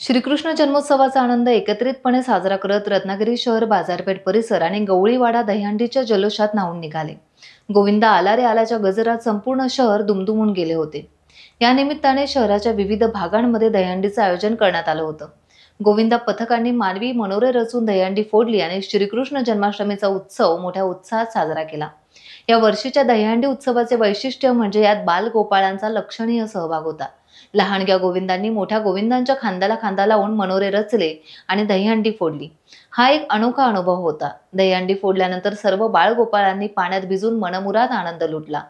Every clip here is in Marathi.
श्रीकृष्ण जन्मोत्सवाचा आनंद एकत्रितपणे साजरा करत रत्नागिरी शहर बाजारपेठ परिसर आणि गवळीवाडा दहीहंडीच्या जल्लोषात न्हाऊन निघाले। गोविंदा आला रे आलाच्या गजरात संपूर्ण शहर दुमदुमून गेले होते। या निमित्ताने शहराच्या विविध भागांमध्ये दहीहंडीचे आयोजन करण्यात आलं होतं। गोविंदा पथकांनी मानवी मनोरे रचून दहीहंडी फोडली आणि श्रीकृष्ण जन्माष्टमीचा उत्सव मोठ्या उत्साहात साजरा केला। या वर्षीच्या दहीहंडी उत्सवाचे वैशिष्ट्य म्हणजे यात बालगोपाळांचा लक्षणीय सहभाग होता। लहानग्या गोविंदांनी मोठ्या गोविंदांच्या खांद्याला खांदा लावून मनोरे रचले आणि दहीहंडी फोडली। हा एक अनोखा अनुभव होता। दहीहंडी फोडल्यानंतर सर्व बाळगोपाळांनी पाण्यात भिजून मनमुराद आनंद लुटला।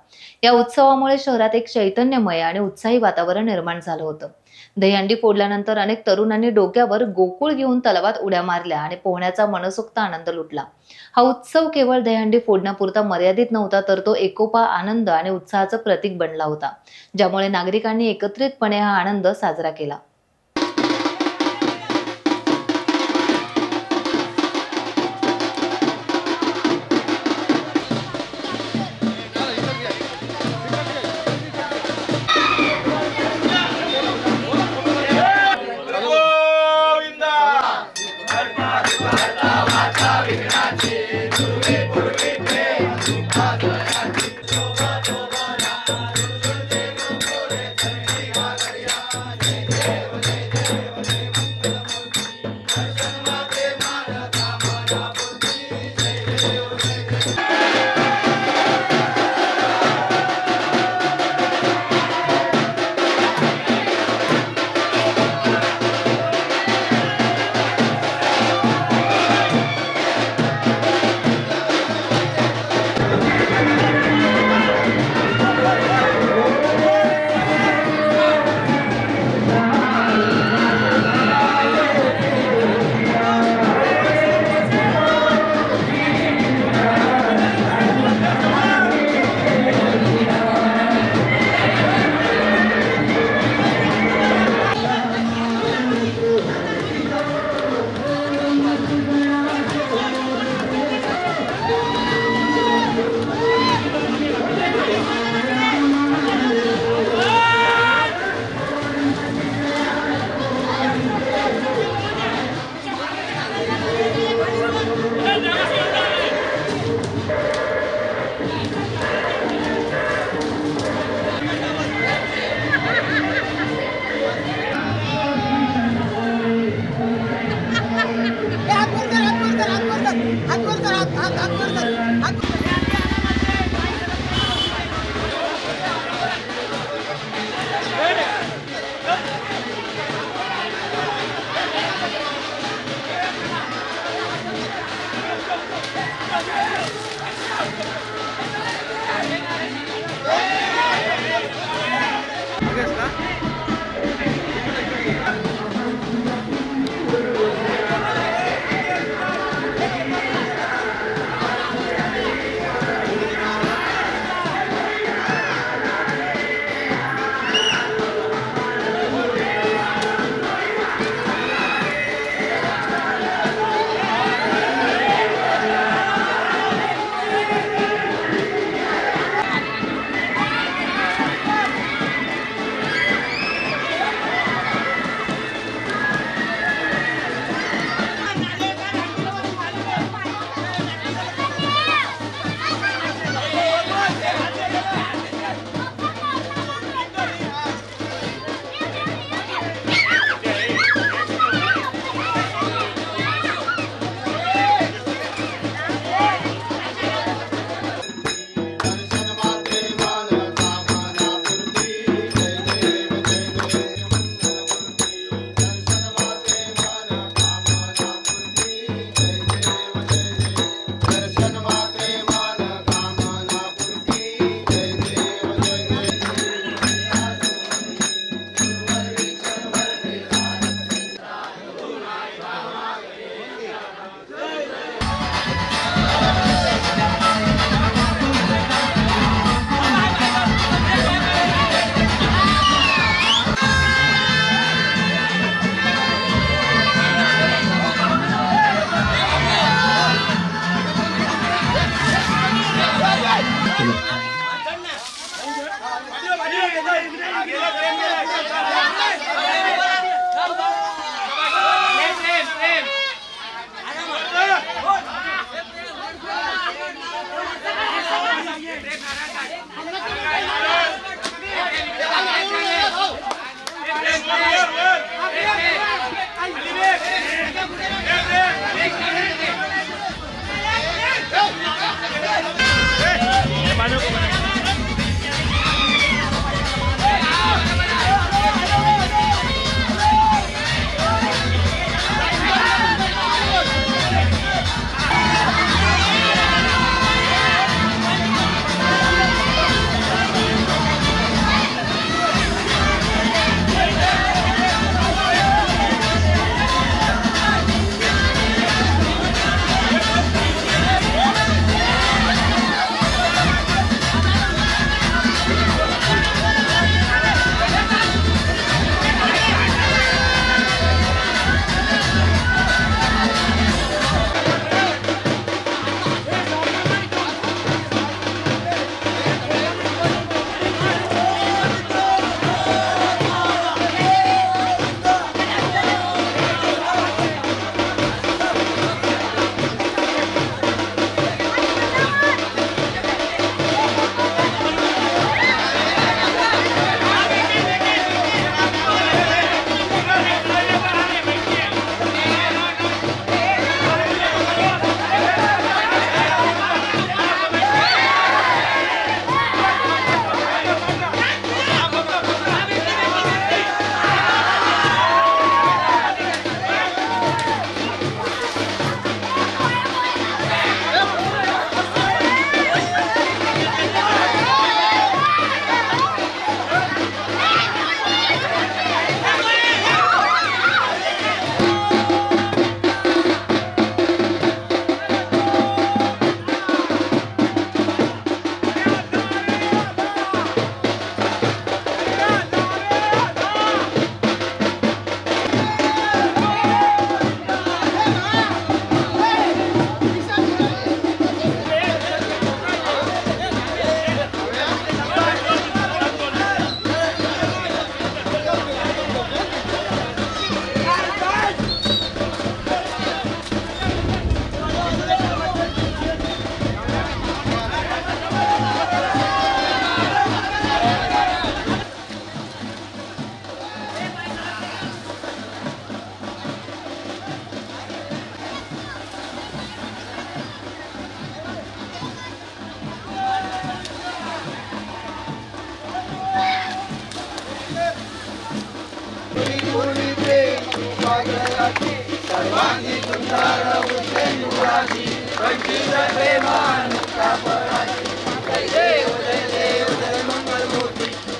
या उत्सवामुळे शहरात एक चैतन्यमय आणि उत्साही वातावरण निर्माण झालं होतं। दहीहंडी फोडल्यानंतर अनेक तरुणांनी डोक्यावर गोकुळ घेऊन तलावात उड्या मारल्या आणि पोहण्याचा मनसोक्त आनंद लुटला। हा उत्सव केवळ दहीहंडी फोडण्यापुरता मर्यादित नव्हता, तर तो एकोपा, आनंद आणि उत्साहाचं प्रतीक बनला होता, ज्यामुळे नागरिकांनी एकत्रितपणे हा आनंद साजरा केला।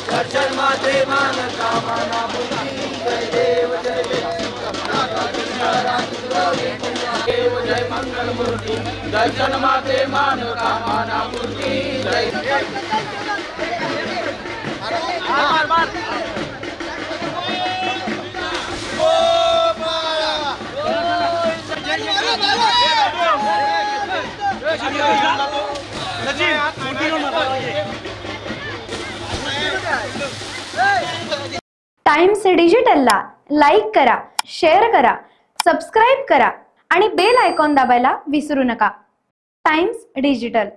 दर्शन माते मान कामना बुद्धि जय देव जय देव जय मंगल मूर्ति दर्शन माते मान कामना बुद्धि जय टाइम्स डिजिटलला लाईक करा, शेअर करा, सबस्क्राईब करा आणि बेल आयकॉन दाबायला विसरू नका. Times digital.